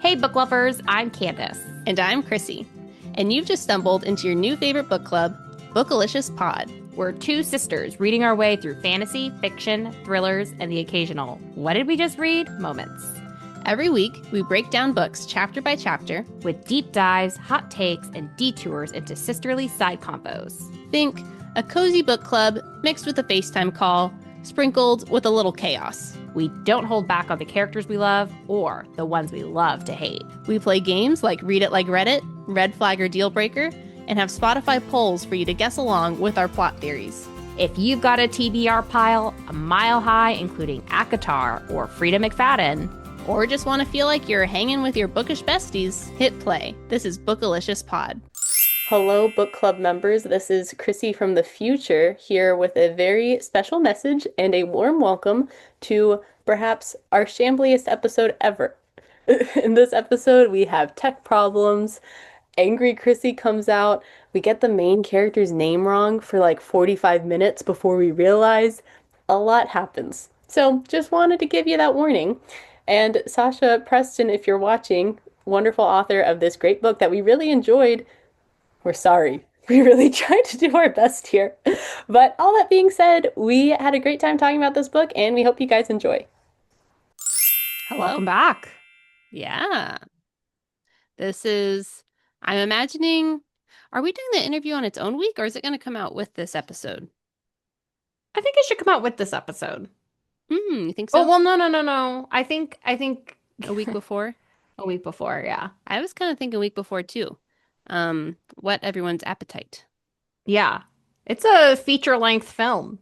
Hey, book lovers, I'm Candace. And I'm Chrissy. And you've just stumbled into your new favorite book club, Bookalicious Pod. We're two sisters reading our way through fantasy, fiction, thrillers, and the occasional "what did we just read" moments. Every week, we break down books chapter by chapter with deep dives, hot takes, and detours into sisterly side combos. Think a cozy book club mixed with a FaceTime call, sprinkled with a little chaos. We don't hold back on the characters we love or the ones we love to hate. We play games like Read It Like Reddit, Red Flag or Deal Breaker, and have Spotify polls for you to guess along with our plot theories. If you've got a TBR pile a mile high, including ACOTAR or Frida McFadden, or just want to feel like you're hanging with your bookish besties, hit play. This is Bookalicious Pod. Hello, book club members. This is Chrissy from the future here with a very special message and a warm welcome to perhaps our shambliest episode ever. In this episode, we have tech problems. Angry Chrissy comes out. We get the main character's name wrong for like 45 minutes before we realize a lot happens. So just wanted to give you that warning. And Sasha Preston, if you're watching, wonderful author of this great book that we really enjoyed, we're sorry. We really tried to do our best here. But all that being said, we had a great time talking about this book, and we hope you guys enjoy. Hello. Welcome back. Yeah. This is, I'm imagining, are we doing the interview on its own week, or is it going to come out with this episode? I think it should come out with this episode. You think so? Oh, well, no. I think a week before? A week before, yeah. I was kind of thinking a week before, too. Whet everyone's appetite. Yeah. It's a feature-length film.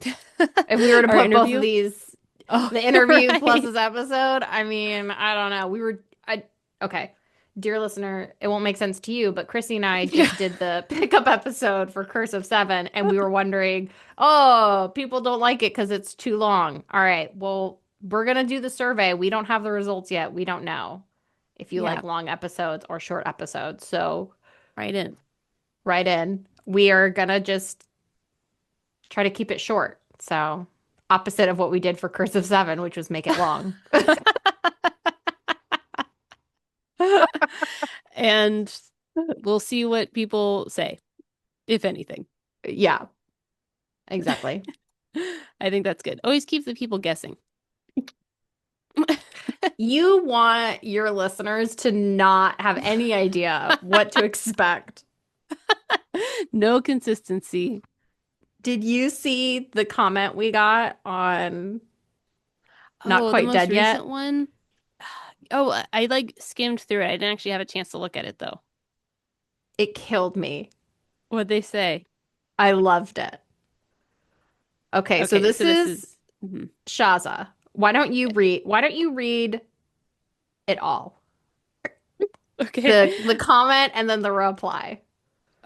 If we were to put both of these, the interview plus this episode, I mean, I don't know. Okay. Dear listener, it won't make sense to you, but Chrissy and I just did the pickup episode for Curse of Seven, and we were wondering, people don't like it because it's too long. All right, well, we're going to do the survey. We don't have the results yet. We don't know if you like long episodes or short episodes. So write in. We are going to just try to keep it short. So opposite of what we did for Curse of Seven, which was make it long. And we'll see what people say, if anything. Yeah, exactly. I think that's good. Always keep the people guessing. You want your listeners to not have any idea what to expect. No consistency. Did you see the comment we got on Not Quite Dead Yet? One? Oh, I skimmed through it. I didn't actually have a chance to look at it, though. It killed me. What'd they say? I loved it. Okay, so this is Shaza. Why don't you read it all? Okay. The comment and then the reply.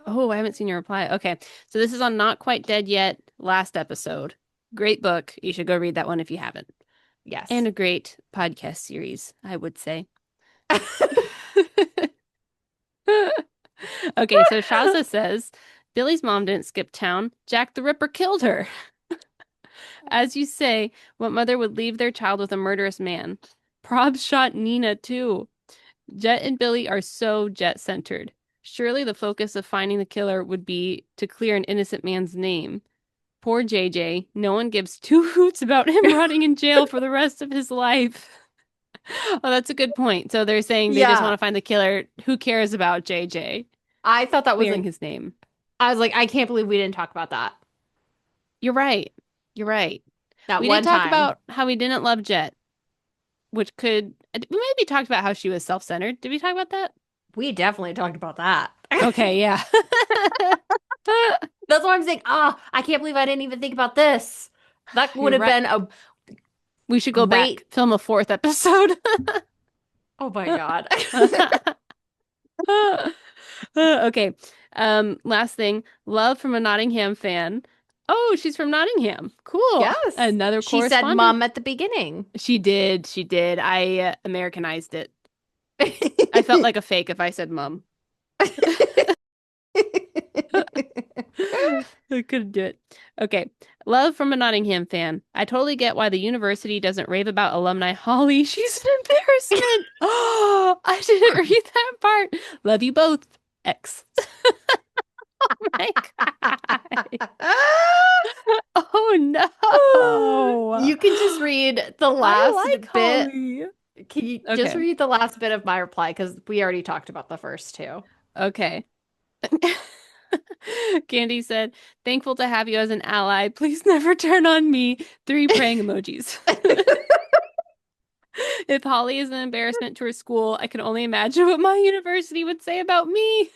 Oh, I haven't seen your reply. Okay. So this is on Not Quite Dead Yet, last episode. Great book. You should go read that one if you haven't. Yes. And a great podcast series, I would say. Okay, so Shaza says, Billy's mom didn't skip town. Jack the Ripper killed her. As you say, what mother would leave their child with a murderous man? Probs shot Nina, too. Jet and Billy are so jet-centered. Surely the focus of finding the killer would be to clear an innocent man's name. Poor JJ. No one gives two hoots about him rotting in jail for the rest of his life. Oh, that's a good point. So they're saying they just want to find the killer. Who cares about JJ? I thought that was clearing his name. I was like, I can't believe we didn't talk about that. You're right. We didn't talk about how we didn't love Jet, which we maybe talked about how she was self-centered. Did we talk about that? We definitely talked about that. Okay, yeah. That's why I'm saying, I can't believe I didn't even think about this. That would have been a... We should go back, film a fourth episode. Oh my God. Okay. Last thing. Love from a Nottingham fan. Oh, she's from Nottingham. Cool. Yes. Another correspondent. She said mom at the beginning. She did. I Americanized it. I felt like a fake if I said mom. I couldn't do it. Okay. Love from a Nottingham fan. I totally get why the university doesn't rave about alumni Holly. She's an embarrassment. Oh, I didn't read that part. Love you both. X. Oh my God. Oh no. You can just read the last bit. Holly. Can you just read the last bit of my reply? Because we already talked about the first two. Okay. Candy said, thankful to have you as an ally. Please never turn on me. 3 praying emojis. If Holly is an embarrassment to her school, I can only imagine what my university would say about me.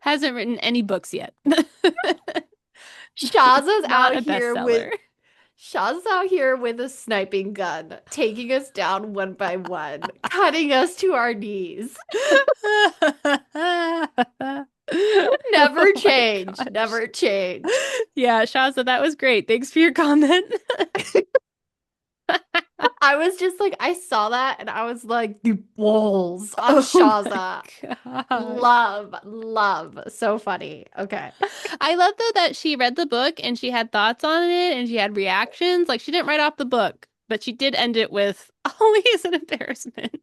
Hasn't written any books yet. Shazza's out here with a sniping gun, taking us down one by one, cutting us to our knees. Never change. Never change. Yeah, Shazza, that was great. Thanks for your comment. I was just like, I saw that and I was like, the balls on Shazza. Love. So funny. Okay. I love though that she read the book and she had thoughts on it and she had reactions. Like she didn't write off the book, but she did end it with, Holly is an embarrassment.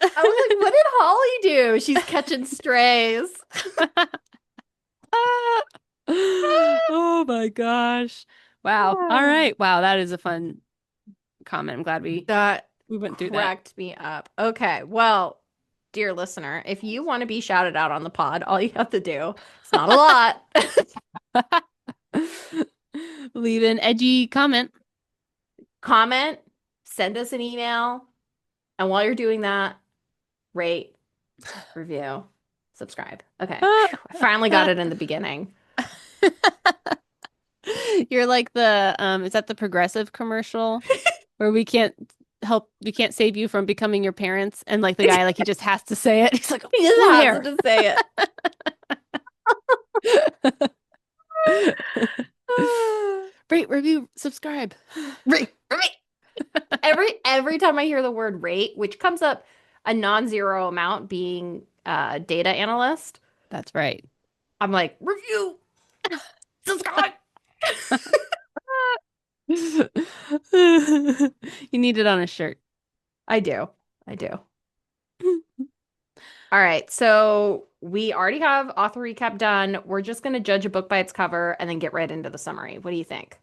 I was like, what did Holly do? She's catching strays. Oh my gosh. Wow. All right. Wow, that is a fun comment. I'm glad we went through that. Cracked me up. Okay. Well, dear listener, if you want to be shouted out on the pod, all you have to do, it's not a lot. Leave an edgy comment. Send us an email. And while you're doing that, rate, review, subscribe. Okay. I finally got it in the beginning. You're like the is that the Progressive commercial where we can't save you from becoming your parents, and like the guy, like he just has to say it. He's like, he just has to say it. Rate, review, subscribe. Rate. Every time I hear the word rate, which comes up a non-zero amount being a data analyst. That's right. I'm like, review, subscribe. You need it on a shirt. I do. All right. So we already have author recap done. We're just going to judge a book by its cover and then get right into the summary. What do you think?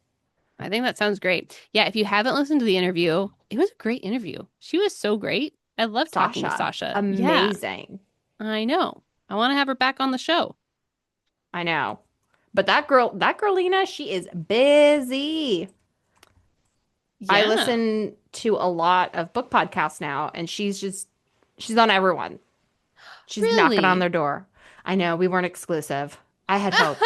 I think that sounds great. Yeah, if you haven't listened to the interview, it was a great interview. She was so great. I love talking to Sasha. Amazing. Yeah, I know. I want to have her back on the show. I know. But that girlina, she is busy. Yeah. I listen to a lot of book podcasts now, and she's on everyone. She's knocking on their door. I know, we weren't exclusive. I had hoped.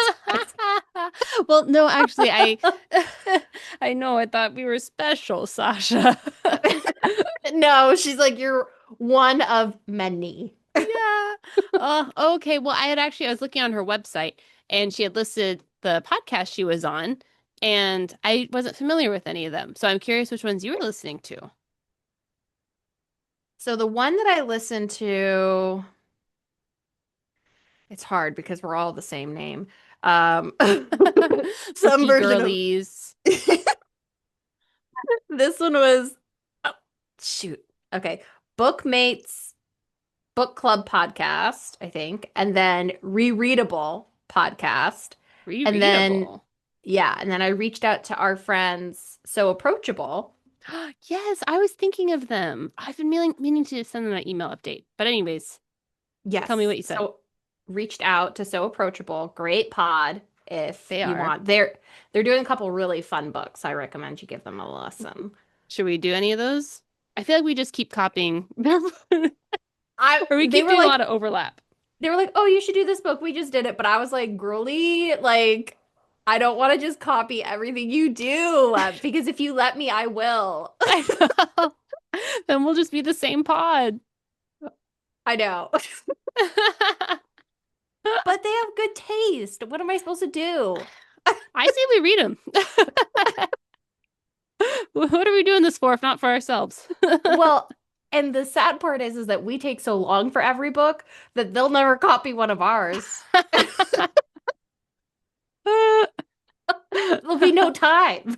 Well, no, actually, I know. I thought we were special, Sasha. No, she's like, you're one of many. Yeah. Okay. Well, I was looking on her website, and she had listed the podcast she was on, and I wasn't familiar with any of them. So I'm curious which ones you were listening to. So the one that I listened to, it's hard because we're all the same name. Some version girlies. This one was, shoot. Okay. Bookmates Book Club podcast, I think, and then Rereadable podcast. And then I reached out to our friends So Approachable. Yes, I was thinking of them. I've been meaning to send them an email update. But anyways, yes. Tell me what you said. So reached out to So Approachable. Great pod if you want. They're doing a couple really fun books. I recommend you give them a listen. Should we do any of those? I feel like we just keep copying. Or we keep doing a lot of overlap. They were like, oh, you should do this book. We just did it. But I was like, girly, like, I don't want to just copy everything you do. Because if you let me, I will. I know. Then we'll just be the same pod. I know. But they have good taste. What am I supposed to do? I say we read them. What are we doing this for if not for ourselves? Well, and the sad part is that we take so long for every book that they'll never copy one of ours. There'll be no time.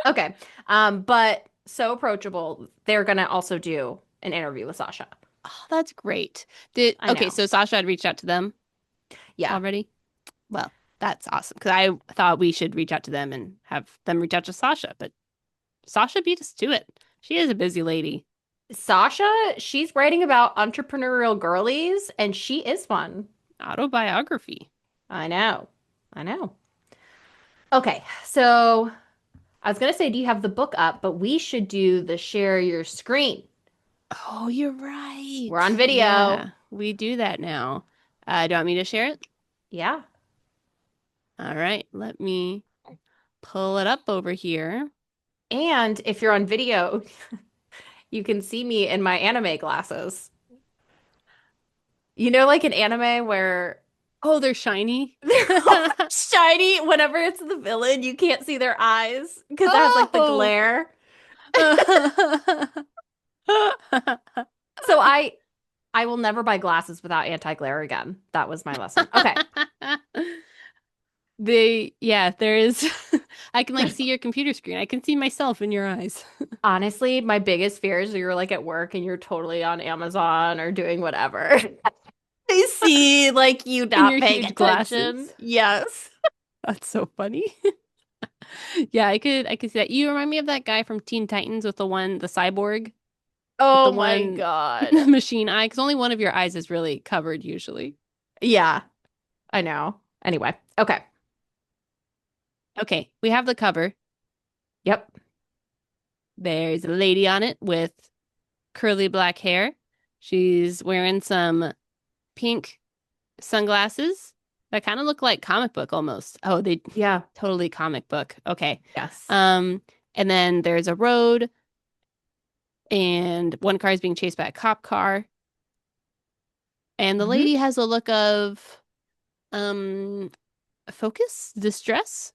Okay. But so approachable. They're gonna also do an interview with Sasha. Oh, that's great. I Okay, know. so Sasha had reached out to them Yeah. already? Well, that's awesome because I thought we should reach out to them and have them reach out to Sasha, but Sasha beat us to it. She is a busy lady. Sasha, she's writing about entrepreneurial girlies, and she is one. Autobiography. I know. I know. Okay, so I was gonna say, do you have the book up? But we should do the share your screen. Oh, you're right. We're on video. Yeah, we do that now. Do you want me to share it? Yeah. All right, let me pull it up over here. And if you're on video, you can see me in my anime glasses. You know, like an anime where Oh, they're shiny. they're all shiny. Whenever it's the villain, you can't see their eyes because it has like the Oh. glare. So I will never buy glasses without anti-glare again. That was my lesson. Okay. There is. I can like see your computer screen. I can see myself in your eyes. Honestly, my biggest fear is you're like at work and you're totally on Amazon or doing whatever. They see like you In not your paying huge attention. glasses. Yes. That's so funny. Yeah, I could see that. You remind me of that guy from Teen Titans with the cyborg with the Oh my one God. machine eye, because only one of your eyes is really covered usually. Yeah, I know. Anyway, okay. Okay, we have the cover. Yep. There's a lady on it with curly black hair. She's wearing some pink sunglasses that kind of look like comic book almost. Oh, they Yeah. totally comic book. Okay. Yes. And then there's a road and one car is being chased by a cop car. And the Mhm. lady has a look of focus, distress.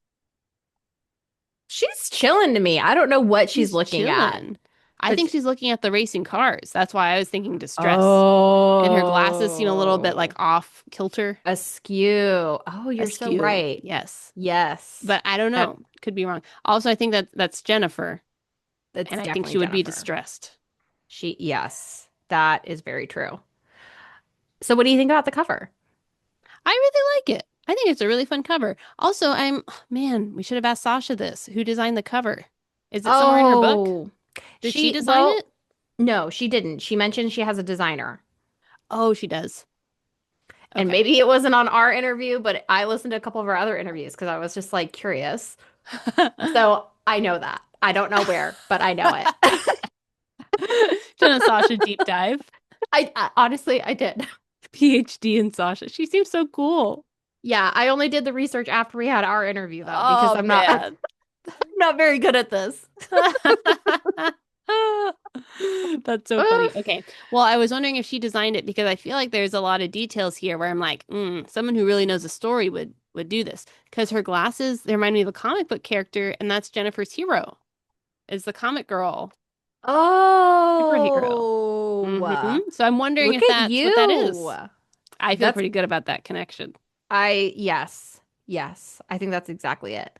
She's chilling to me. I don't know what she's She's looking at, chilling. I but think she's looking at the racing cars. That's why I was thinking distress. And her glasses seem a little bit like oh, off kilter, askew. Oh, you're so askew. right. Yes. Yes. But I don't That know. Could be wrong. Also, I think that's Jennifer, that's and I think definitely she would be Jennifer. distressed. Yes, that is very true. So what do you think about the cover? I really like it. I think it's a really fun cover. Also, man, we should have asked Sasha this. Who designed the cover? Is it somewhere in her book? Oh, Did she design it? no, she didn't. She mentioned she has a designer. Oh, she does. And Okay. maybe it wasn't on our interview, but I listened to a couple of our other interviews because I was just like curious. So I know that. I don't know where, but I know it. Done a Sasha deep dive. I honestly I did. PhD in Sasha. She seems so cool. Yeah, I only did the research after we had our interview though, because Oh man. I'm not very good at this. That's so funny. Okay. Well, I was wondering if she designed it because I feel like there's a lot of details here where I'm like, someone who really knows the story would do this. Because her glasses, they remind me of a comic book character, and that's Jennifer's hero, is the comic girl superhero. Oh, So I'm wondering look if at that's what that you. is. I feel That's pretty good about that connection. yes. Yes. I think that's exactly it.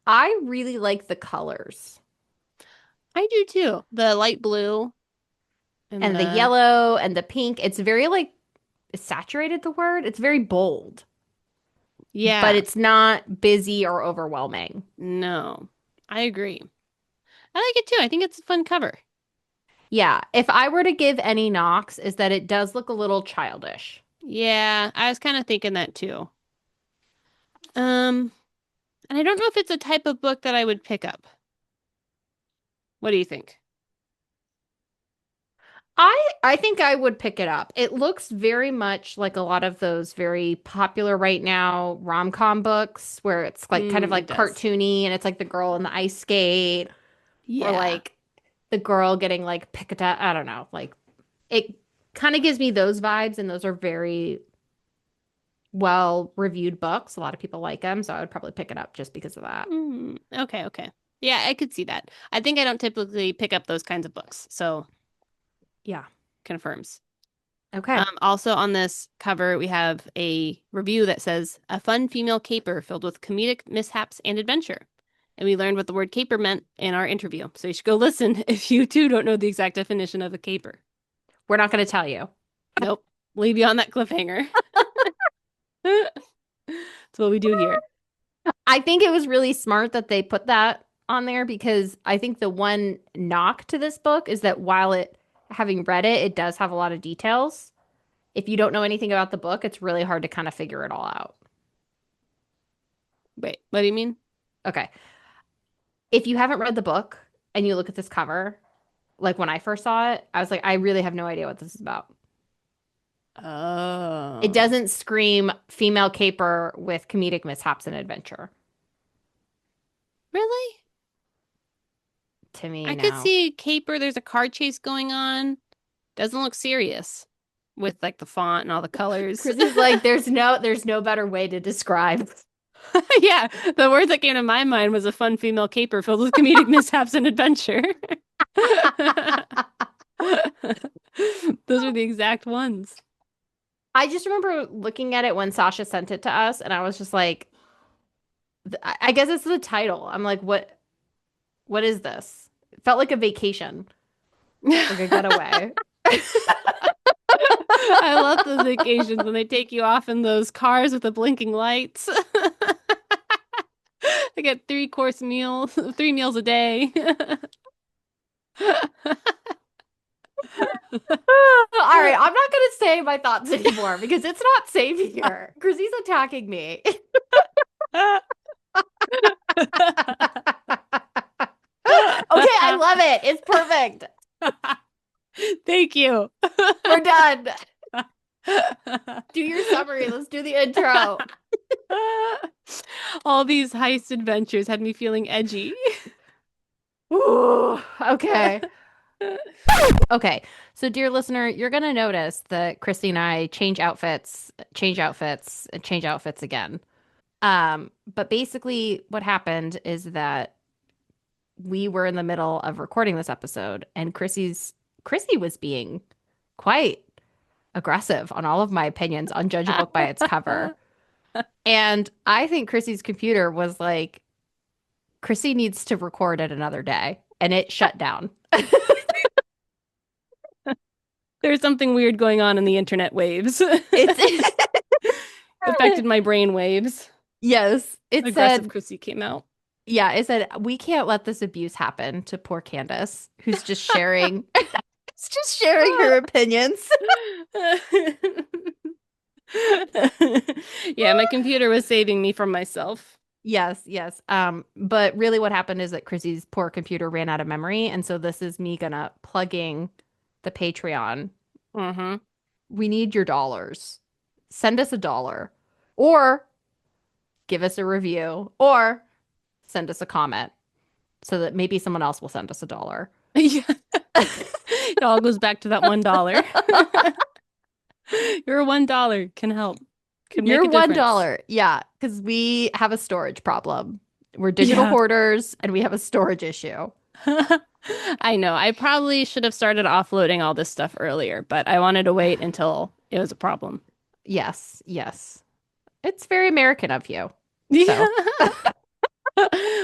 I really like the colors I do too. The light blue and and the the yellow and the pink. It's very like is saturated the word? It's very bold, but yeah. it's not busy or overwhelming. No, I agree. I like it too. I think it's a fun cover. Yeah, if I were to give any knocks, is that it does look a little childish. Yeah, I was kind of thinking that too. Um, and I don't know if it's a type of book that I would pick up. What do you think? I think I would pick it up. It looks very much like a lot of those very popular right now rom-com books where it's like kind of It like does. cartoony and it's like the girl in the ice skate or Yeah. like the girl getting like picked up. I don't know. Like it kind of gives me those vibes and those are very well reviewed books. A lot of people like them, so I would probably pick it up just because of that. Okay, okay. Yeah, I could see that. I think I don't typically pick up those kinds of books, so Yeah. confirms. Okay. Also on this cover, we have a review that says, a fun female caper filled with comedic mishaps and adventure. and we learned what the word caper meant in our interview. So you should go listen if you too don't know the exact definition of a caper. We're not going to tell you. Nope. Leave you on that cliffhanger. That's what we do here. I think it was really smart that they put that on there because I think the one knock to this book is that having read it, it does have a lot of details. If you don't know anything about the book, it's really hard to kind of figure it all out. Wait, what do you mean? Okay. If you haven't read the book and you look at this cover, like when I first saw it, I was like, I really have no idea what this is about. Oh. It doesn't scream female caper with comedic mishaps and adventure. Really? To me, I no. could see a caper. There's a car chase going on. Doesn't look serious with like the font and all the colors. Chrissy's like, there's no better way to describe. Yeah, the word that came to my mind was a fun female caper filled with comedic mishaps and adventure. Those are the exact ones. I just remember looking at it when Sasha sent it to us, and I was just like, I guess it's the title. I'm like, what is this? It felt like a vacation, like a getaway. I love those vacations when they take you off in those cars with the blinking lights. I get 3 meals a day. All right, I'm not gonna say my thoughts anymore because it's not safe here. Chrissy's attacking me. Okay, I love it. It's perfect. Thank you. We're done. Do your summary. Let's do the intro. All these heist adventures had me feeling edgy. Ooh, okay. Okay. So, dear listener, you're going to notice that Chrissy and I change outfits, and change outfits again. But basically what happened is that we were in the middle of recording this episode and Chrissy was being quite aggressive on all of my opinions on Judge a Book by its cover. And I think Chrissy's computer was like, Chrissy needs to record it another day. And it shut down. There's something weird going on in the internet waves. It's affected my brain waves. Yes. Aggressive Chrissy came out. Yeah, it said, we can't let this abuse happen to poor Candace, who's just sharing her opinions. Yeah, my computer was saving me from myself. Yes. But really what happened is that Chrissy's poor computer ran out of memory. And so this is me gonna plugging the Patreon. Mm-hmm. We need your dollars. Send us $1 or give us a review or send us a comment so that maybe someone else will send us $1. Yeah. It all goes back to that $1. Your $1 can help. Can make Your a difference. $1. Yeah, because we have a storage problem. We're digital hoarders and we have a storage issue. I know. I probably should have started offloading all this stuff earlier, but I wanted to wait until it was a problem. Yes. It's very American of you. Yeah.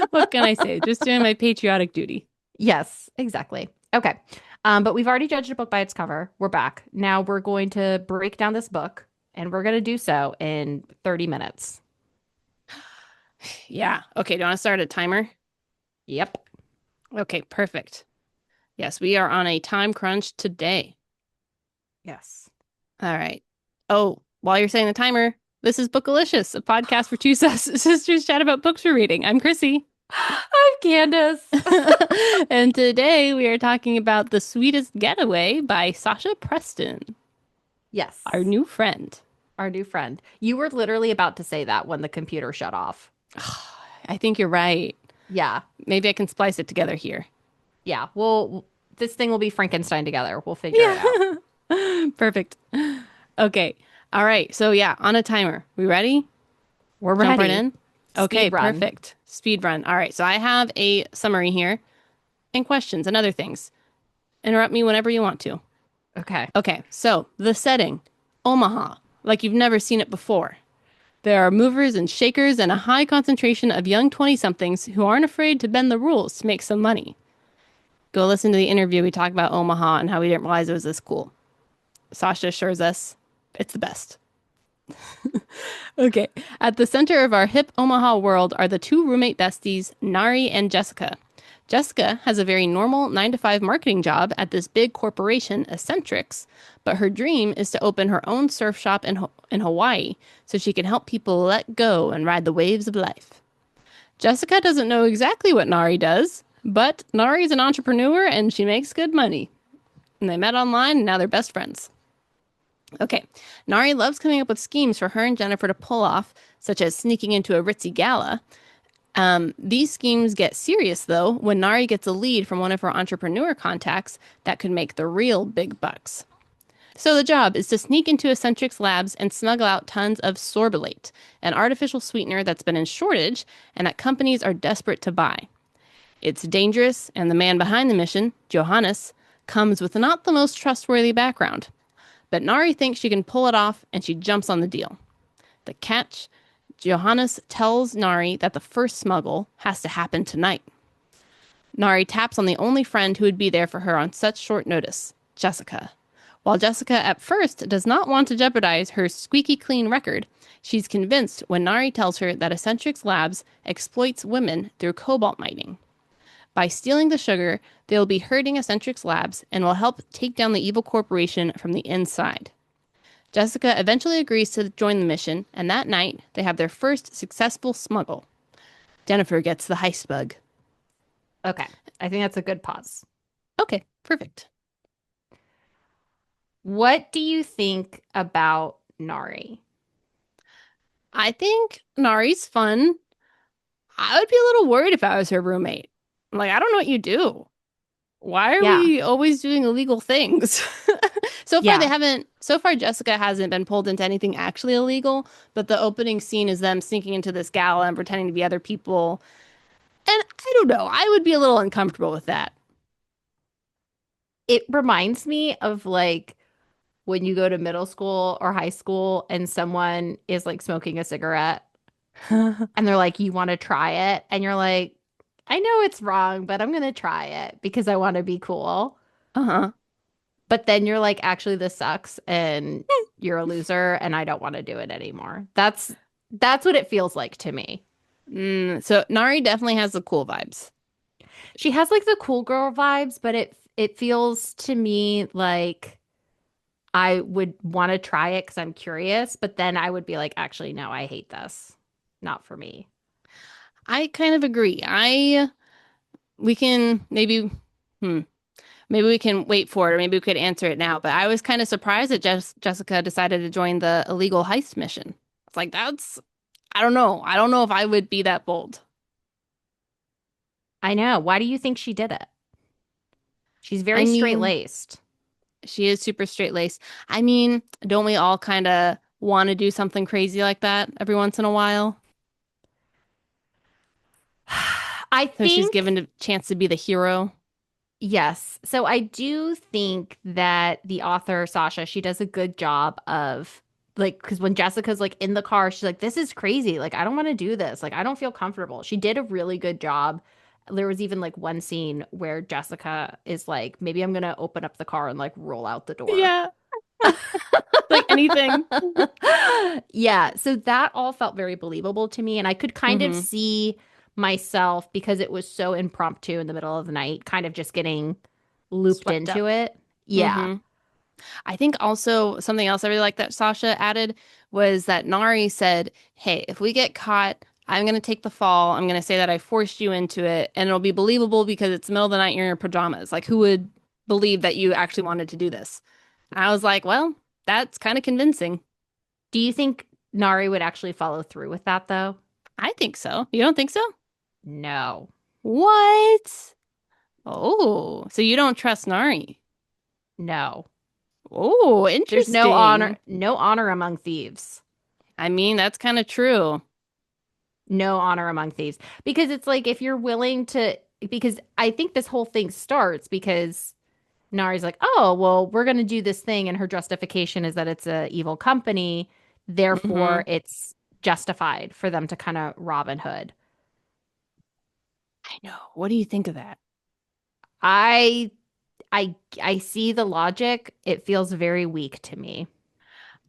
What can I say? Just doing my patriotic duty. Yes, exactly. Okay. But we've already judged a book by its cover. We're back. Now we're going to break down this book, and we're going to do so in 30 minutes. Yeah. Okay. Do you want to start a timer? Yep. Okay, perfect. Yes, we are on a time crunch today. Yes. All right. Oh, while you're saying the timer, this is Bookalicious, a podcast for two sisters chat about books we're reading. I'm Chrissy. I'm Candace. And today we are talking about The Sweetest Getaway by Sasha Preston. Yes. Our new friend. You were literally about to say that when the computer shut off. I think you're right. Yeah. Maybe I can splice it together here. Yeah. Well, this thing will be Frankenstein together. We'll figure it out. Perfect. Okay. All right. So yeah, on a timer. We ready? We're ready. Jump right in? Okay, Speed run. Perfect. Speed run. All right. So I have a summary here and questions and other things. Interrupt me whenever you want to. Okay. Okay. So the setting, Omaha, like you've never seen it before. There are movers and shakers and a high concentration of young 20-somethings who aren't afraid to bend the rules to make some money. Go listen to the interview. We talk about Omaha and how we didn't realize it was this cool. Sasha assures us it's the best. Okay. At the center of our hip Omaha world are the two roommate besties, Nari and Jessica. Jessica has a very normal 9 to 5 marketing job at this big corporation, Eccentrics, but her dream is to open her own surf shop in Hawaii so she can help people let go and ride the waves of life. Jessica doesn't know exactly what Nari does, but Nari's an entrepreneur and she makes good money. And they met online and now they're best friends. Okay, Nari loves coming up with schemes for her and Jennifer to pull off, such as sneaking into a ritzy gala. These schemes get serious, though, when Nari gets a lead from one of her entrepreneur contacts that could make the real big bucks. So the job is to sneak into Eccentric's labs and smuggle out tons of sorbolate, an artificial sweetener that's been in shortage and that companies are desperate to buy. It's dangerous, and the man behind the mission, Johannes, comes with not the most trustworthy background. But Nari thinks she can pull it off, and she jumps on the deal. The catch, Johannes tells Nari that the first smuggle has to happen tonight. Nari taps on the only friend who would be there for her on such short notice, Jessica. While Jessica at first does not want to jeopardize her squeaky clean record, she's convinced when Nari tells her that Eccentrics Labs exploits women through cobalt mining. By stealing the sugar, they'll be hurting Eccentrics Labs and will help take down the evil corporation from the inside. Jessica eventually agrees to join the mission, and that night, they have their first successful smuggle. Jennifer gets the heist bug. Okay, I think that's a good pause. Okay, perfect. What do you think about Nari? I think Nari's fun. I would be a little worried if I was her roommate. Like, I don't know what you do. Why are we always doing illegal things? So far Jessica hasn't been pulled into anything actually illegal, but the opening scene is them sneaking into this gala and pretending to be other people. And I don't know, I would be a little uncomfortable with that. It reminds me of like when you go to middle school or high school and someone is like smoking a cigarette and they're like, you want to try it? And you're like, I know it's wrong, but I'm going to try it because I want to be cool. Uh-huh. But then you're like, actually, this sucks and you're a loser and I don't want to do it anymore. That's what it feels like to me. So Nari definitely has the cool vibes. She has like the cool girl vibes, but it feels to me like I would want to try it because I'm curious, but then I would be like, actually, no, I hate this. Not for me. I kind of agree. We can maybe we can wait for it, or maybe we could answer it now. But I was kind of surprised that Jessica decided to join the illegal heist mission. It's like, I don't know. I don't know if I would be that bold. I know. Why do you think she did it? She's very straight-laced. She is super straight-laced. I mean, don't we all kind of want to do something crazy like that every once in a while? I think she's given a chance to be the hero. Yes. So I do think that the author, Sasha, she does a good job of like, because when Jessica's like in the car, she's like, this is crazy. Like, I don't want to do this. Like, I don't feel comfortable. She did a really good job. There was even like one scene where Jessica is like, maybe I'm going to open up the car and like roll out the door. Yeah. Like anything. Yeah. So that all felt very believable to me. And I could kind of see myself, because it was so impromptu in the middle of the night, kind of just getting looped Swept into up. it. Yeah. I think also something else I really like that Sasha added was that Nari said, hey, if we get caught, I'm going to take the fall. I'm going to say that I forced you into it, and it'll be believable because it's the middle of the night and you're in your pajamas. Like, who would believe that you actually wanted to do this? And I was like, well, that's kind of convincing. Do you think Nari would actually follow through with that, though? I think so. You don't think so? No. What? Oh, so you don't trust Nari? No. Oh, interesting. There's no honor among thieves. I mean, that's kind of true. No honor among thieves. Because it's like, if you're willing to, because I think this whole thing starts because Nari's like, oh, well, we're going to do this thing. And her justification is that it's a evil company. Therefore, it's justified for them to kind of Robin Hood. I know. What do you think of that? I I see the logic. It feels very weak to me.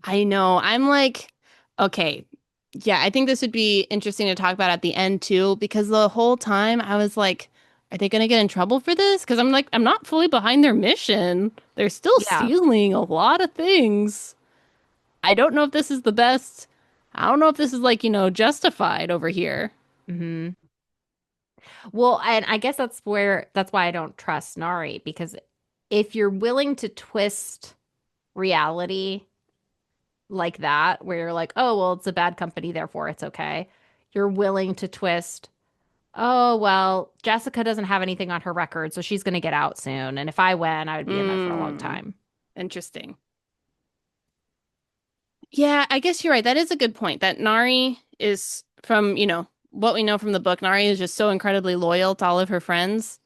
I know. I'm like, okay. Yeah, I think this would be interesting to talk about at the end too, because the whole time I was like, are they going to get in trouble for this? Because I'm like, I'm not fully behind their mission. They're still Yeah. stealing a lot of things. I don't know if this is the best. I don't know if this is like, justified over here. Hmm. Well, and I guess that's why I don't trust Nari, because if you're willing to twist reality like that, where you're like, oh, well, it's a bad company, therefore it's okay. You're willing to twist, oh, well, Jessica doesn't have anything on her record, so she's going to get out soon. And if I win, I would be in there for a long Hmm. time. Interesting. Yeah, I guess you're right. That is a good point. That Nari is from, what we know from the book. Nari is just so incredibly loyal to all of her friends,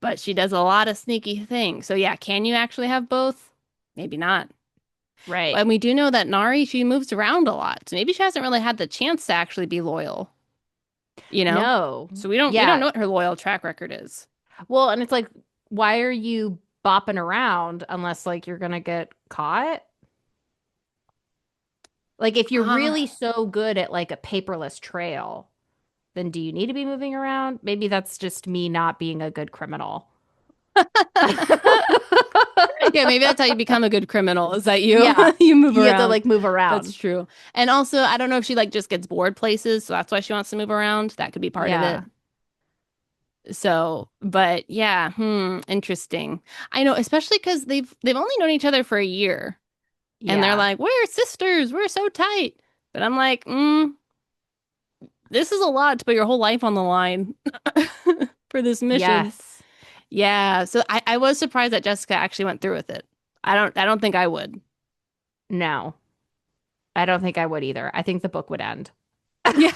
but she does a lot of sneaky things. So yeah, can you actually have both? Maybe not. Right. And we do know that Nari, she moves around a lot. So maybe she hasn't really had the chance to actually be loyal, you know? No. So we don't Yeah. know what her loyal track record is. Well, and it's like, why are you bopping around unless like you're going to get caught? Like if you're really Ah. so good at like a paperless trail, then do you need to be moving around? Maybe that's just me not being a good criminal. Yeah, maybe that's how you become a good criminal, is that you Yeah. you move You have to around. like move That's around. true. And also, I don't know if she like just gets bored places, so that's why she wants to move around. That could be part of it. Yeah. So, but yeah, interesting. I know, especially because they've only known each other for a year, and they're Yeah. like, "We're sisters, we're so tight." But I'm like, this is a lot to put your whole life on the line for this mission. Yes. Yeah, so I was surprised that Jessica actually went through with it. I don't think I would. No, I don't think I would either. I think the book would end. Yeah.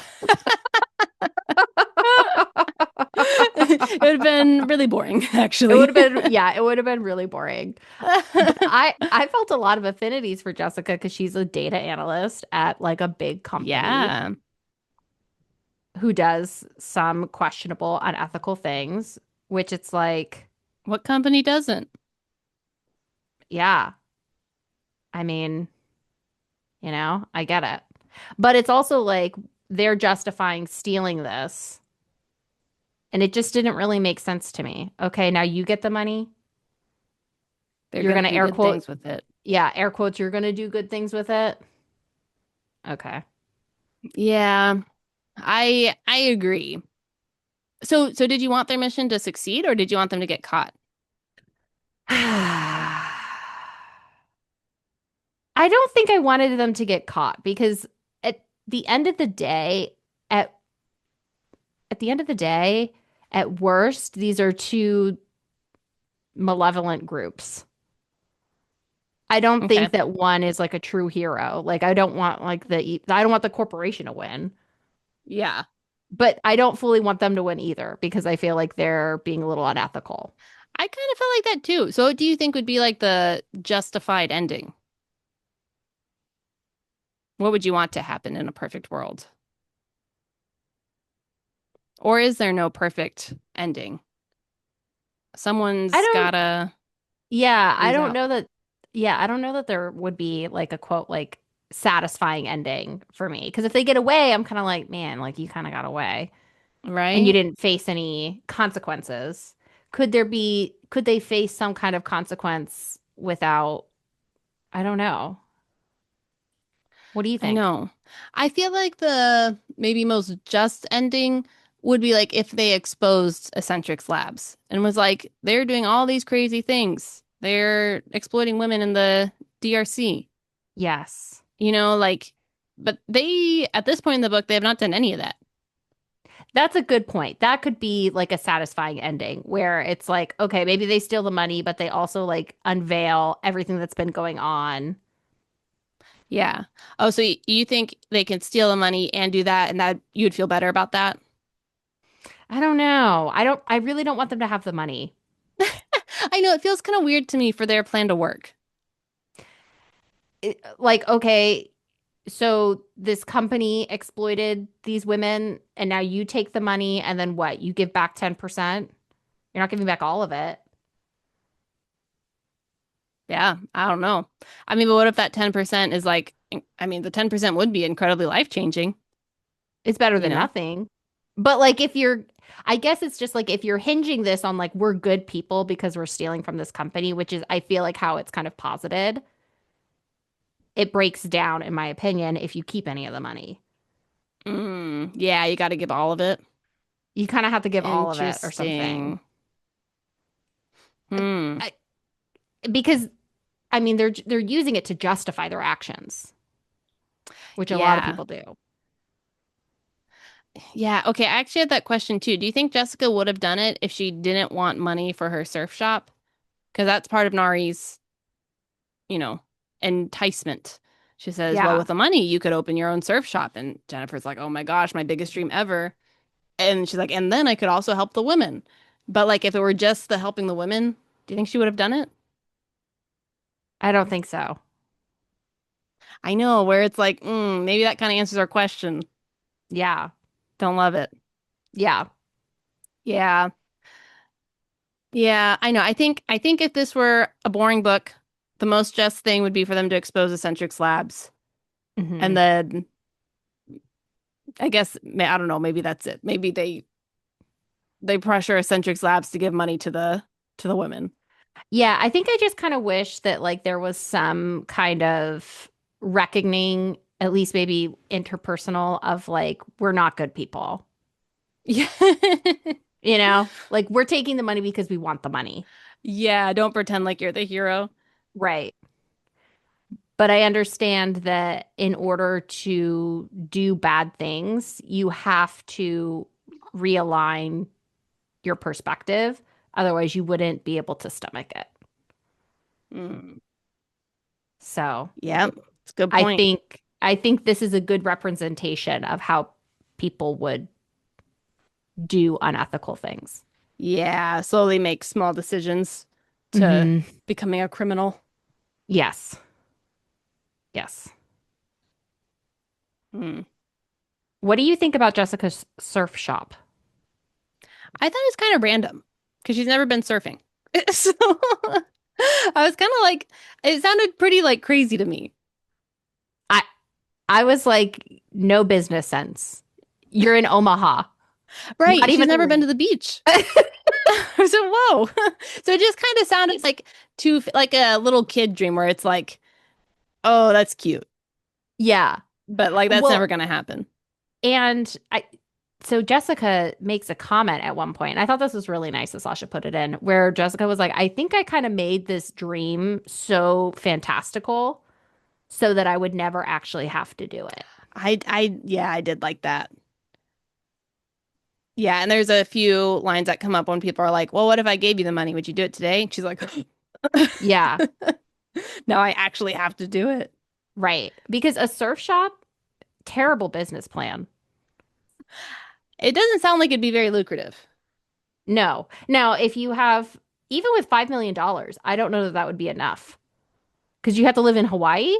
It would have been really boring, It would actually. have been, yeah, it would have been really boring. But I felt a lot of affinities for Jessica because she's a data analyst at like a big company Yeah. who does some questionable, unethical things, which it's like, What company doesn't? yeah, I mean, I get it. But it's also like they're justifying stealing this, and it just didn't really make sense to me. Okay, now you get the money. They're You're gonna gonna do air good quote, things with it. yeah, air quotes, you're gonna do good things with it. Okay. Yeah, I agree. So did you want their mission to succeed or did you want them to get caught? I don't think I wanted them to get caught because at the end of the day, at at the end of the day, at worst, these are two malevolent groups. I don't Okay. think that one is like a true hero. Like I don't want the corporation to win, Yeah. but I don't fully want them to win either because I feel like they're being a little unethical. I kind of felt like that too. So what do you think would be like the justified ending? What would you want to happen in a perfect world? Or is there no perfect ending? I Someone's don't gotta Yeah, lose out. I don't know that there would be like a quote like satisfying ending for me. Because if they get away, I'm kind of like, man, like you kind of got away and you Right? didn't face any consequences. Could they face some kind of consequence without, I don't know. What do you I think? know. I feel like the maybe most just ending would be like if they exposed Eccentric's labs and was like, they're doing all these crazy things. They're exploiting women in the DRC. Yes. Like, but they, at this point in the book, they have not done any of that. That's a good point. That could be like a satisfying ending where it's like, okay, maybe they steal the money, but they also like unveil everything that's been going on. Yeah. Oh, so you think they can steal the money and do that, and that you'd feel better about that? I don't know. I really don't want them to have the money. I know it feels kind of weird to me for their plan to work. Like, okay, So this company exploited these women, and now you take the money, and then what? You give back 10%? You're not giving back all of it. Yeah, I don't know. I mean, but what if that 10% is like, I mean, the 10% would be incredibly life-changing, It's better you than know? nothing. But like if you're I guess it's just like if you're hinging this on like we're good people because we're stealing from this company, which is I feel like how it's kind of posited, it breaks down in my opinion if you keep any of the money. Yeah, you got to give all of it. You kind of have to give all of it or something. Interesting. Hmm. I, because I mean they're using it to justify their actions, which a lot of Yeah. people do. Yeah. Okay. I actually had that question too. Do you think Jessica would have done it if she didn't want money for her surf shop? Because that's part of Nari's, you know, enticement. She says, well, Yeah. with the money, you could open your own surf shop. And Jennifer's like, oh my gosh, my biggest dream ever. And she's like, and then I could also help the women. But like, if it were just the helping the women, do you think she would have done it? I don't think so. I know, where it's like, maybe that kind of answers our question. Yeah. Don't love it. Yeah. Yeah. Yeah, I know. I think if this were a boring book, the most just thing would be for them to expose eccentric slabs. And Hmm. then I guess I don't know, maybe that's it. Maybe they pressure eccentric slabs to give money to the women. Yeah, I think I just kind of wish that like there was some kind of reckoning, at least maybe interpersonal, of like we're not good people. Yeah. Like we're taking the money because we want the money. Yeah, don't pretend like you're the hero. Right. But I understand that in order to do bad things, you have to realign your perspective. Otherwise, you wouldn't be able to stomach it. Mm. So Yeah, it's a good I point. think I think this is a good representation of how people would do unethical things. Yeah, slowly make small decisions to Hmm. becoming a criminal. Yes. Yes. Mm. What do you think about Jessica's surf shop? I thought it was kind of random because she's never been surfing. So I was kind of like, it sounded pretty like crazy to me. I I was like, no business sense. You're in Omaha, not Right. She's even a never been to lake. the beach. So, whoa. So it just kind of sounded like like a little kid dream where it's like, oh, that's cute. Yeah. But like, that's never Well, going to happen. and I so Jessica makes a comment at one point. And I thought this was really nice that Sasha put it in, where Jessica was like, I think I kind of made this dream so fantastical so that I would never actually have to do it. Yeah, I did like that. Yeah. And there's a few lines that come up when people are like, well, what if I gave you the money? Would you do it today? And she's like, Yeah, now I actually have to do it. right. Because a surf shop, terrible business plan. It doesn't sound like it'd be very lucrative. No. Now, if you have, even with $5 million, I don't know that that would be enough because you have to live in Hawaii.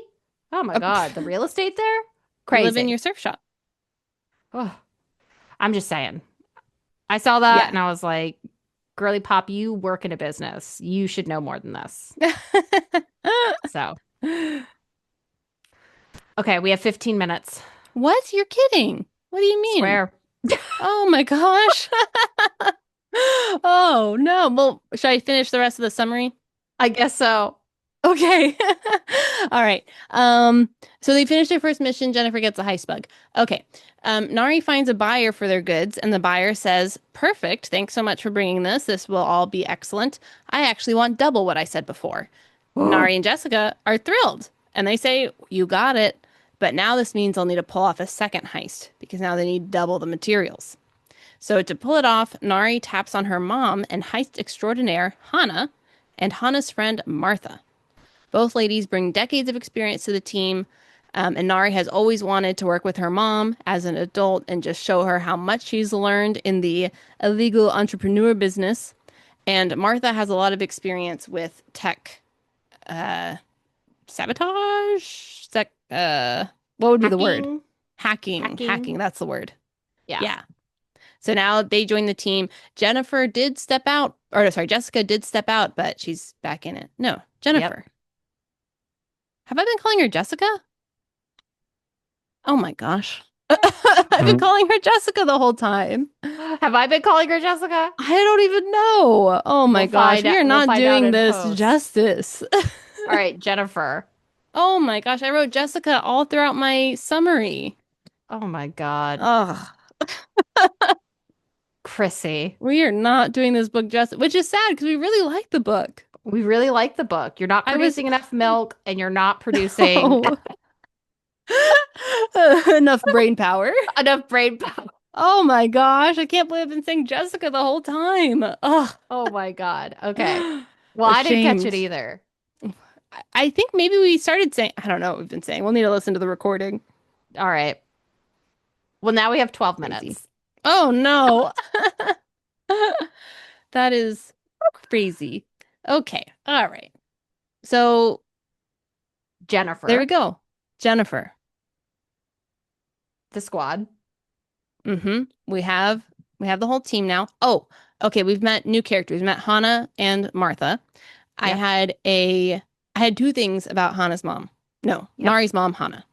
Oh my God, the real estate there? You live in Crazy. your surf shop. Oh, I'm just saying. I saw that Yeah. and I was like, girly pop, you work in a business. You should know more than this. So, okay, we have 15 minutes. What? You're kidding. What do you mean? Swear. Oh my gosh. Oh no. Well, should I finish the rest of the summary? I guess so. Okay. All right. So they finish their first mission. Jennifer gets a heist bug. Okay. Nari finds a buyer for their goods, and the buyer says, perfect. Thanks so much for bringing this. This will all be excellent. I actually want double what I said before. Nari and Jessica are thrilled, and they say, you got it. But now this means they'll need to pull off a second heist because now they need double the materials. So to pull it off, Nari taps on her mom and heist extraordinaire Hannah and Hannah's friend Martha. Both ladies bring decades of experience to the team, and Nari has always wanted to work with her mom as an adult and just show her how much she's learned in the illegal entrepreneur business. And Martha has a lot of experience with tech uh, sabotage. What would be the word? Hacking. Hacking. That's the word. Yeah. Yeah. So now they join the team. Jennifer did step out, or sorry, Jessica did step out, but she's back in it. No, Jennifer. Yep. Have I been calling her Jessica? Oh my gosh. I've been calling her Jessica the whole time. Have I been calling her Jessica? I don't even know. Oh my gosh, we are not doing this justice. All right, Jennifer. Oh my gosh, I wrote Jessica all throughout my summary. Oh my God. Ugh. Chrissy. We are not doing this book justice, which is sad because we really like the book. We really like the book. You're not producing enough milk and you're not producing enough brain power. Enough brain power. Oh my gosh, I can't believe I've been saying Jessica the whole time. Ugh. Oh my God. Okay. Well, I didn't catch it either. I think maybe we started saying, I don't know what we've been saying. We'll need to listen to the recording. All right. Well, now we have 12 minutes. Oh no. That is crazy. Okay. All right. So Jennifer. there we go. Jennifer. The squad. We have the whole team now. Oh, okay. We've met new characters. We met Hannah and Martha. Yep. I had two things about Hannah's mom. No, yep. Nari's mom, Hannah.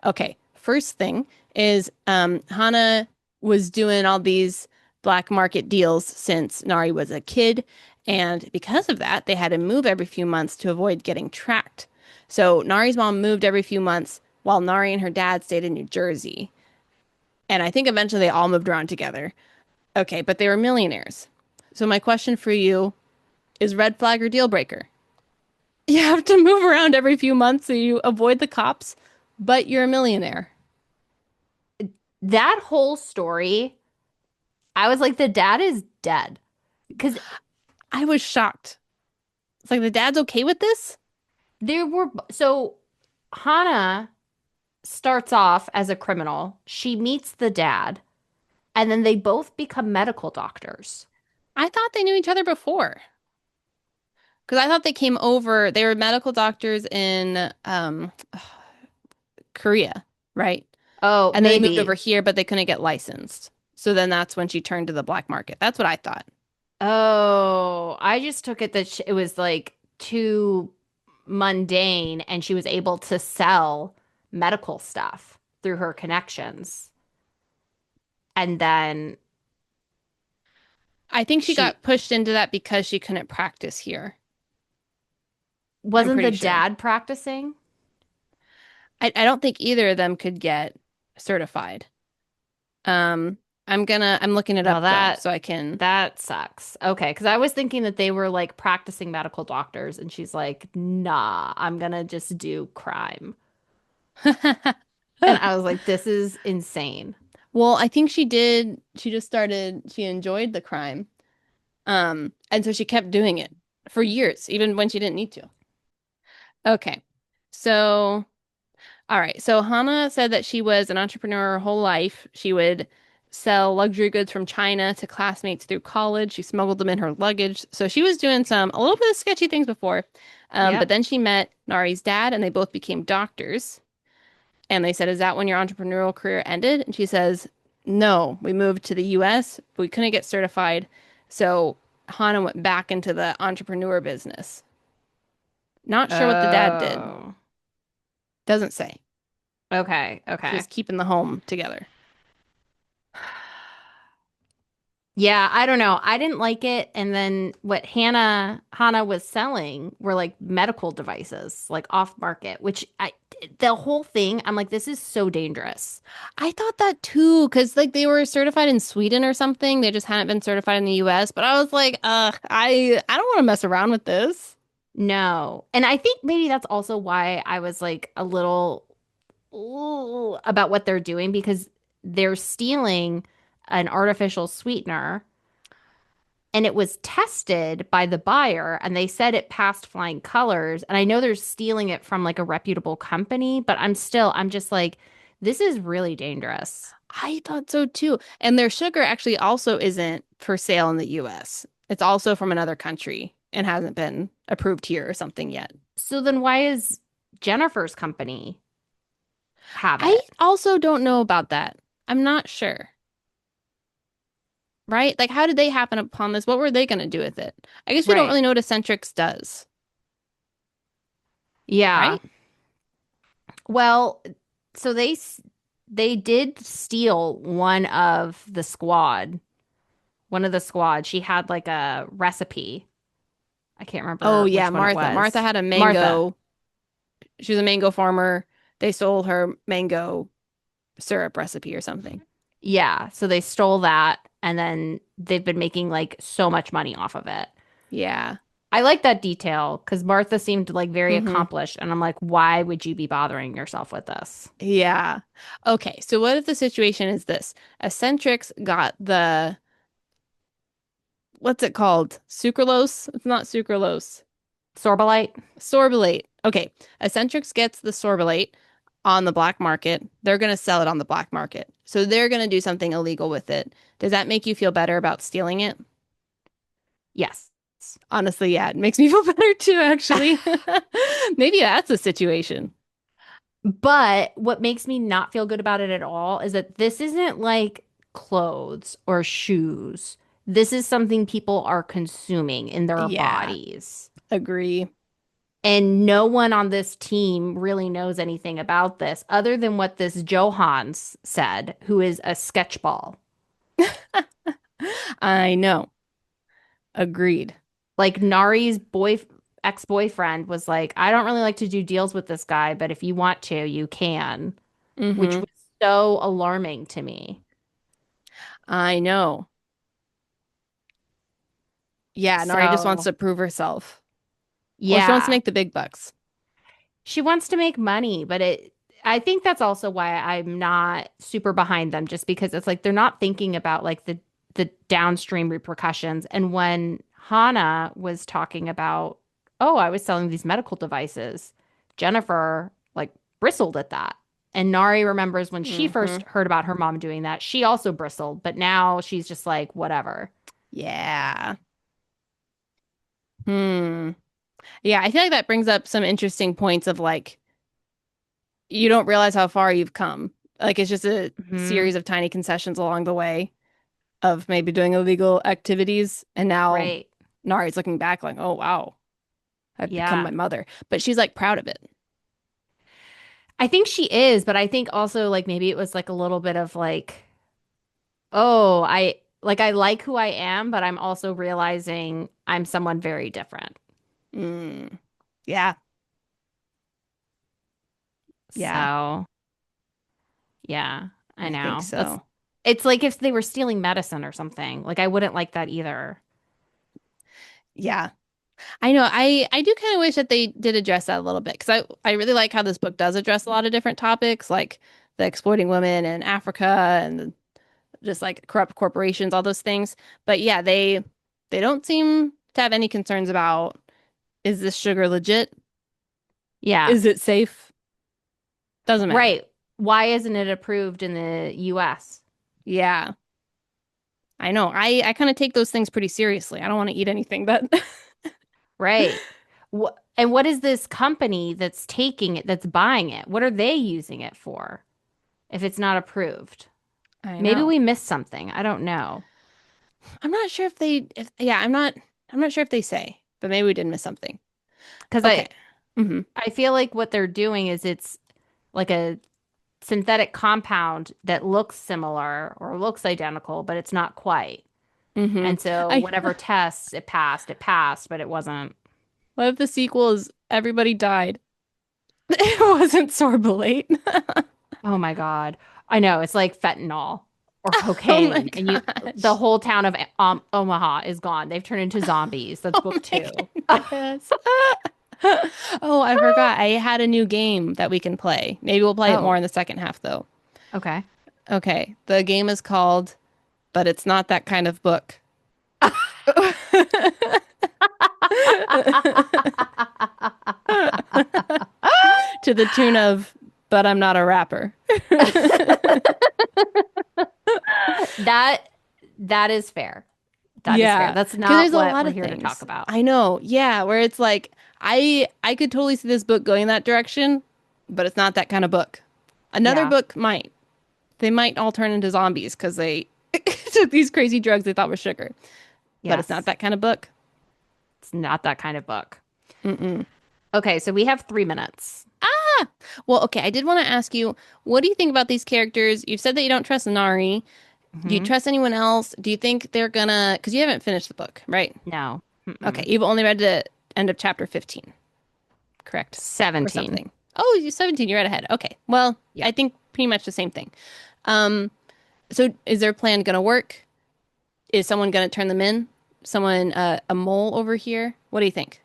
Okay. First thing is Hannah was doing all these black market deals since Nari was a kid. And because of that, they had to move every few months to avoid getting tracked. So Nari's mom moved every few months while Nari and her dad stayed in New Jersey. And I think eventually they all moved around together. Okay, but they were millionaires. So my question for you is red flag or deal breaker? You have to move around every few months so you avoid the cops, but you're a millionaire. That whole story, I was like, the dad is dead. Because I was shocked. It's like, the dad's okay with this? So Hannah starts off as a criminal. She meets the dad, and then they both become medical doctors. I thought they knew each other before. Because I thought they came over, they were medical doctors in Korea, right? Oh, and then they moved over here, but they couldn't get licensed. So then that's when she turned to the black market. That's what I thought. Oh, I just took it that it was like too mundane and she was able to sell medical stuff through her connections. And then I think she got pushed into that because she couldn't practice here. Wasn't the dad practicing? I don't think either of them could get certified. I'm looking it up though, so I can. That sucks. Okay, because I was thinking that they were like practicing medical doctors, and she's like, "Nah, I'm gonna just do crime." And I was like, "This is insane." Well, I think she did. She just started. She enjoyed the crime, and so she kept doing it for years, even when she didn't need to. Okay, so. All right. So Hannah said that she was an entrepreneur her whole life. She would sell luxury goods from China to classmates through college. She smuggled them in her luggage. So she was doing a little bit of sketchy things before. Yep. But then she met Nari's dad and they both became doctors. And they said, "Is that when your entrepreneurial career ended?" And she says, "No, we moved to the US, but we couldn't get certified. So Hannah went back into the entrepreneur business." Not sure what the dad did. Doesn't say. Okay. Just keeping the home together. Yeah, I don't know. I didn't like it. And then what Hannah was selling were like medical devices, like off market, which the whole thing, I'm like, this is so dangerous. I thought that too, because like they were certified in Sweden or something. They just hadn't been certified in the US. But I was like, I don't want to mess around with this. No. And I think maybe that's also why I was like a little about what they're doing, because they're stealing an artificial sweetener and it was tested by the buyer and they said it passed flying colors. And I know they're stealing it from like a reputable company, but I'm just like, this is really dangerous. I thought so too. And their sugar actually also isn't for sale in the US. It's also from another country and hasn't been approved here or something yet. So then why is Jennifer's company? have I it. also don't know about that. I'm not sure. Right? Like, how did they happen upon this? What were they going to do with it? I guess we don't Right. really know what Eccentrics does, Yeah. right? Well, so they did steal one of the squad. She had like a recipe. I can't Oh, remember yeah, which one it Martha. Martha was. had a Martha. mango. She was a mango farmer. They stole her mango syrup recipe or something. Yeah, so they stole that and then they've been making like so much money off of it. Yeah. I like that detail because Martha seemed like very Mm-hmm. accomplished and I'm like, why would you be bothering yourself with this? Yeah. Okay, so what if the situation is this? Eccentrics got the, what's it called? Sucralose? It's not sucralose. Sorbolite? Sorbolate. Okay, Eccentrics gets the sorbolate on the black market. They're going to sell it on the black market. So they're going to do something illegal with it. Does that make you feel better about stealing it? Yes. Honestly, yeah, it makes me feel better too, actually. Maybe that's the situation. But what makes me not feel good about it at all is that this isn't like clothes or shoes. This is something people are consuming in their Yeah, bodies. agree. And no one on this team really knows anything about this other than what this Johans said, who is a sketchball. I know. Agreed. Like Nari's ex-boyfriend was like, I don't really like to do deals with this guy, but if you want to, you can, which Mm-hmm. was so alarming to me. I know. Yeah, Nari just wants So, to prove herself. Well, she wants to yeah, make the big bucks. she wants to make money, but I think that's also why I'm not super behind them, just because it's like they're not thinking about like the downstream repercussions. And when Hannah was talking about, oh, I was selling these medical devices, Jennifer like bristled at that. And Nari remembers when she Mm-hmm. first heard about her mom doing that, she also bristled, but now she's just like, whatever. Yeah. Hmm. Yeah, I feel like that brings up some interesting points of like you don't realize how far you've come. Like it's just a Hmm. series of tiny concessions along the way of maybe doing illegal activities. And now Right. Nari's looking back like, oh wow, I've become Yeah. my mother. But she's like proud of it. I think she is, but I think also like maybe it was like a little bit of like, oh, I like who I am, but I'm also realizing I'm someone very different. Mm. Yeah, yeah, So, yeah, I I think know. That's so. it's like if they were stealing medicine or something. Like I wouldn't like that either. Yeah. I know. I do kind of wish that they did address that a little bit because I really like how this book does address a lot of different topics like the exploiting women in Africa and just like corrupt corporations, all those things. But yeah, they don't seem to have any concerns about is this sugar legit? Yeah. Is it safe? Doesn't matter. Right. Why isn't it approved in the US? Yeah, I know. I kind of take those things pretty seriously. I don't want to eat anything that Right. And what is this company that's taking it, that's buying it? What are they using it for if it's not approved? I Maybe know. we missed something. I don't know. I'm not sure if they if yeah, I'm not sure if they say, but maybe we did miss something. Because Okay. Hmm. I feel like what they're doing is it's like a synthetic compound that looks similar or looks identical, but it's not quite. Hmm. And so I whatever tests it passed, but it wasn't. What if the sequel is everybody died? It wasn't Sorbolate. Oh my God. I know. It's like fentanyl or Oh my cocaine. And the gosh. whole town of Omaha is gone. They've turned into zombies. That's Oh book my two. goodness. Oh, I forgot. I had a new game that we can play. Maybe we'll play it more Oh, in the second half, though. okay. Okay. The game is called But It's Not That Kind of Book. To the tune of But I'm Not a Rapper. That that is fair. That is fair. Yeah, That's because not there's a what lot we're of here to talk things. about. I know. Yeah, where it's like I could totally see this book going that direction, but it's not that kind of book. Another Yeah. book might. They might all turn into zombies because they took these crazy drugs they thought was sugar. But it's not Yes. that kind of book. It's not that kind of book. Mm-mm. Okay, so we have 3 minutes. Ah! Well, okay, I did want to ask you, what do you think about these characters? You've said that you don't trust Nari. Do you Hmm. trust anyone else? Do you think they're gonna, because you haven't finished the book, right? No. Okay, Mm-mm. you've only read the end of chapter 15, correct? Or 17. something. Oh, you're 17, you're right ahead. Okay, well, Yeah. I think pretty much the same thing. Um, so is their plan gonna work? Is someone gonna turn them in? Someone, a mole over here? What do you think?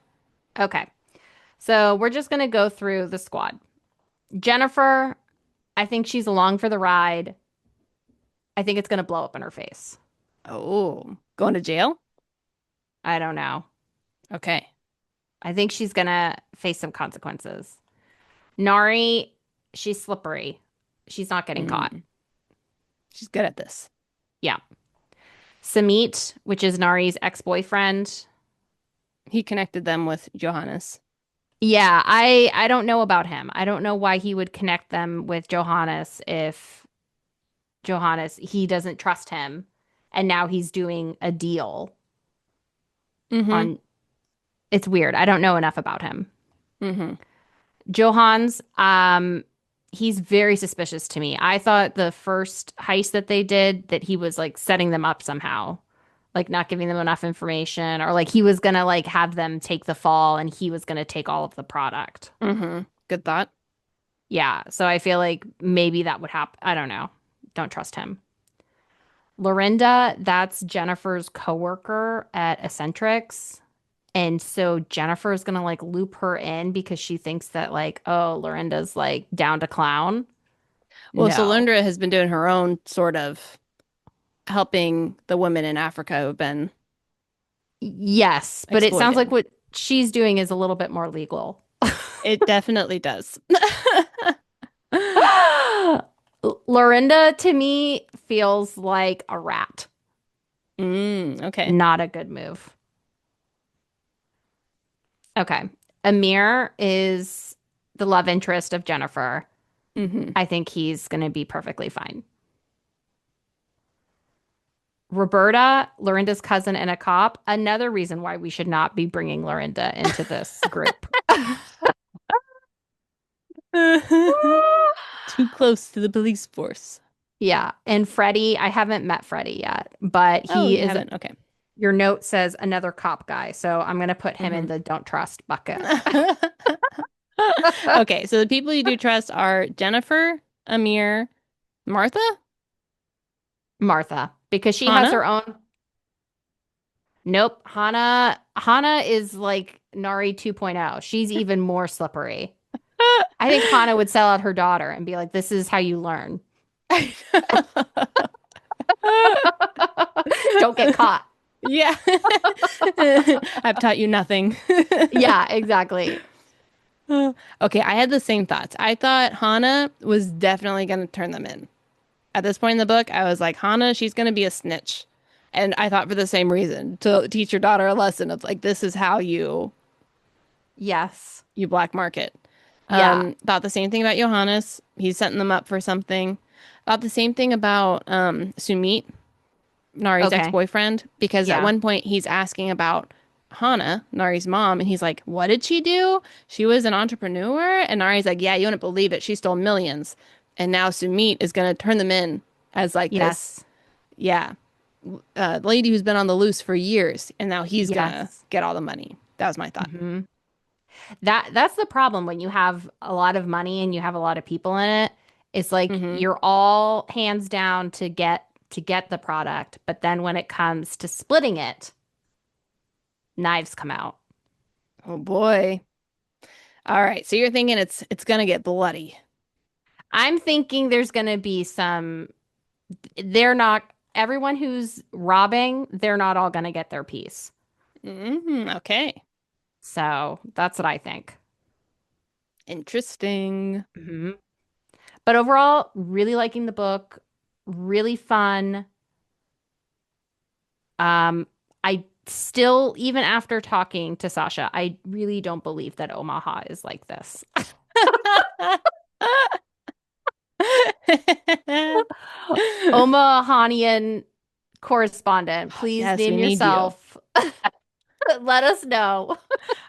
Okay. So we're just going to go through the squad. Jennifer, I think she's along for the ride. I think it's going to blow up in her face. Oh, going to jail? I don't know. Okay. I think she's going to face some consequences. Nari, she's slippery. She's not getting caught. Mm, she's good at this. Yeah. Samit, which is Nari's ex-boyfriend. He connected them with Johannes. Yeah, I don't know about him. I don't know why he would connect them with Johannes if Johannes, he doesn't trust him. And now he's doing a deal Mm-hmm. on it's weird. I don't know enough about him. Mm-hmm. Johans, he's very suspicious to me. I thought the first heist that they did that he was like setting them up somehow, like not giving them enough information, or like he was gonna like have them take the fall and he was gonna take all of the product. Mm-hmm. Good thought. Yeah, so I feel like maybe that would happen. I don't know. Don't trust him. Lorinda, that's Jennifer's coworker at Eccentrics. And so Jennifer's gonna like loop her in because she thinks that like, oh, Lorinda's like down to clown. Well, No. Solyndra has been doing her own sort of helping the women in Africa who've been Yes, but it sounds like exploited. what she's doing is a little bit more legal. It definitely does. Lorinda to me feels like a rat. Okay. Not a good move. Okay. Amir is the love interest of Jennifer. Mm-hmm. I think he's going to be perfectly fine. Roberta, Lorinda's cousin and a cop. Another reason why we should not be bringing Lorinda into this group. Too close to the police force. Yeah. And Freddie, I haven't met Freddie yet, but Oh, he you is, haven't? Okay. your note says another cop guy. So I'm going to put him in Mm-hmm. the don't trust bucket. Okay, so the people you do trust are Jennifer, Amir, Martha, Martha, because she has Hannah. her own. Nope. Hana is like Nari 2.0. She's even more slippery. I think Hana would sell out her daughter and be like, this is how you learn. Don't get caught. Yeah. I've taught you nothing. Yeah, exactly. Okay, I had the same thoughts. I thought Hannah was definitely going to turn them in. At this point in the book, I was like, Hannah, she's going to be a snitch. And I thought for the same reason, to teach your daughter a lesson of like, this is how Yes. you black market. Yeah. Thought the same thing about Johannes. He's setting them up for something. Thought the same thing about Sumit, Nari's Okay. ex-boyfriend, because at Yeah. one point he's asking about Hana, Nari's mom, and he's like, "What did she do? She was an entrepreneur." And Nari's like, "Yeah, you wouldn't believe it. She stole millions." And now Sumit is gonna turn them in as like this, Yes. yeah, lady who's been on the loose for years, and now he's gonna Yes. get all the money. That was my thought. Hmm. That's the problem when you have a lot of money and you have a lot of people in it. It's like Hmm. you're all hands down to get the product, but then when it comes to splitting it, knives come out. Oh boy. All right, so you're thinking it's gonna get bloody. I'm thinking there's going to be some, they're not, everyone who's robbing, they're not all going to get their piece. Okay. So that's what I think. Interesting. Hmm. But overall, really liking the book, really fun. I still, even after talking to Sasha, I really don't believe that Omaha is like this. Omahanian correspondent, please Yes, we name need you. yourself. Let us know.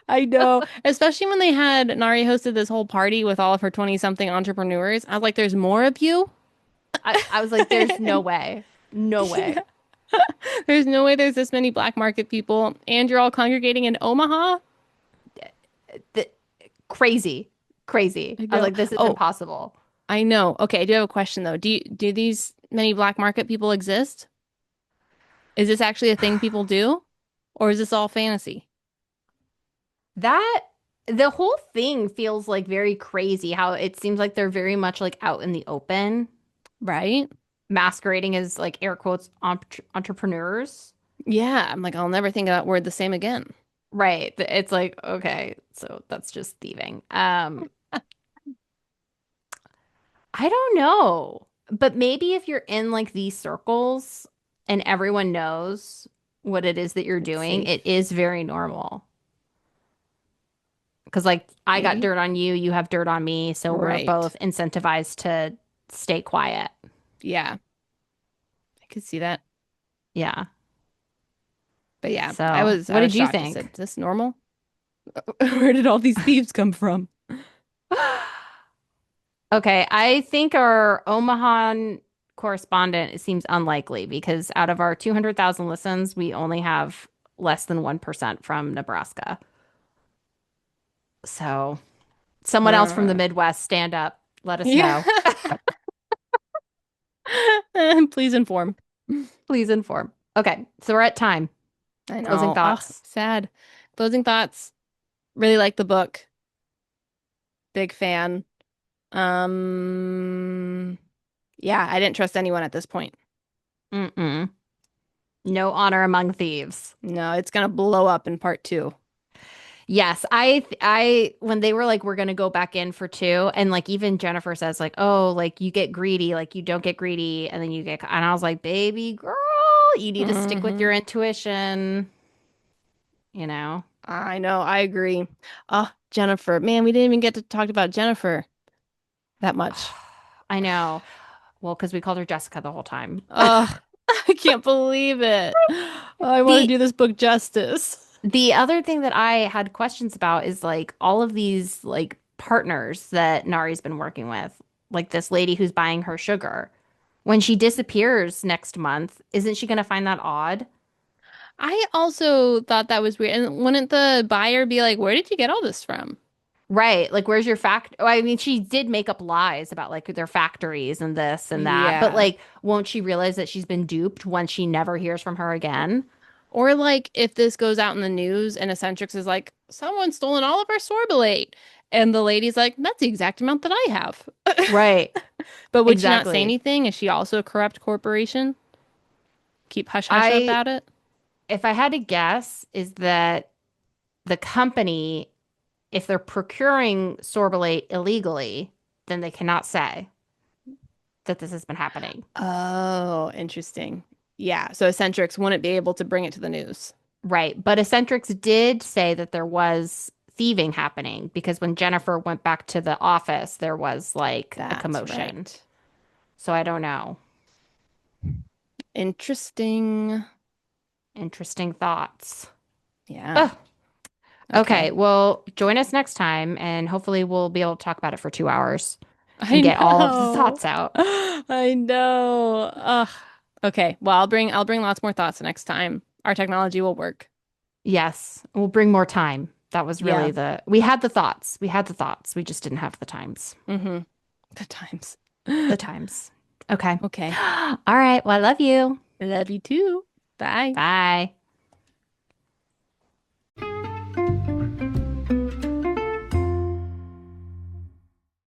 I know. Especially when they had Nari hosted this whole party with all of her 20-something entrepreneurs. I was like, there's more of you? I was like, there's no way. No way. Yeah. There's no way there's this many black market people and you're all congregating in Omaha? The, crazy. Crazy. I I was know. like, this is Oh, impossible. I know. Okay, I do have a question though. Do these many black market people exist? Is this actually a thing people do? Or is this all fantasy? That the whole thing feels like very crazy how it seems like they're very much like out in the open, Right? masquerading as like air quotes entrepreneurs. Yeah, I'm like, I'll never think of that word the same again. Right. It's like, okay, so that's just thieving. I don't know. But maybe if you're in like these circles and everyone knows what it is that you're It's doing, safe. it is very normal. Because like I got Maybe. dirt on you, you have dirt on me, so we're Right. both incentivized to stay quiet. Yeah, I could see that. Yeah. But yeah, So, I what was did you shocked. I said, think? "Is this normal? Where did all these thieves come from?" Okay, I think our Omaha correspondent it seems unlikely because out of our 200,000 listens, we only have less than 1% from Nebraska. So, someone else from the Uh, Midwest, stand up. Let us yeah. know. Please inform. Please inform. Okay, so we're at time. I Closing know. Ugh, thoughts. sad. Closing thoughts. Really like the book. Big fan. Um, yeah, I didn't trust anyone at this point. Mm-mm. No honor among thieves. No, it's gonna blow up in part two. Yes, when they were like, we're gonna go back in for two, and like even Jennifer says, like, oh, like you get greedy, like you don't get greedy, and then you get, and I was like, baby girl, you need to stick with Hmm. your intuition, you know? I know, I agree. Oh, Jennifer. Man, we didn't even get to talk about Jennifer that much. I know. Well, because we called her Jessica the whole time. Ugh, I can't believe it. Oh, I want to The do this book justice. the other thing that I had questions about is like all of these like partners that Nari's been working with, like this lady who's buying her sugar. When she disappears next month, isn't she going to find that odd? I also thought that was weird. And wouldn't the buyer be like, where did you get all this from? Right. Like, where's your fact? Oh, I mean, she did make up lies about like their factories and this and that, but Yeah. like, won't she realize that she's been duped when she never hears from her again? Or like if this goes out in the news and Eccentrics is like, someone's stolen all of our sorbolate. And the lady's like, that's the exact amount that I have. Right. But would she not say Exactly. anything? Is she also a corrupt corporation? Keep hush hush I, about it? if I had to guess, is that the company, if they're procuring sorbolate illegally, then they cannot say that this has been happening. Oh, interesting. Yeah. So Eccentrics wouldn't be able to bring it to the news. Right. But Eccentrics did say that there was thieving happening because when Jennifer went back to the office, there was like a That's commotion. right. So I don't know. Interesting. Interesting thoughts. Yeah. Oh, Okay. okay. Well, join us next time and hopefully we'll be able to talk about it for 2 hours I and get all of the know. thoughts out. I know. Ugh. Okay. Well, I'll bring lots more thoughts next time. Our technology will work. Yes, we'll bring more time. That was Yeah. really we had the thoughts. We had the thoughts. We just didn't have the times. Mm-hmm. The times. The times. Okay. Okay. All right. Well, I love you. Love you too. Bye. Bye.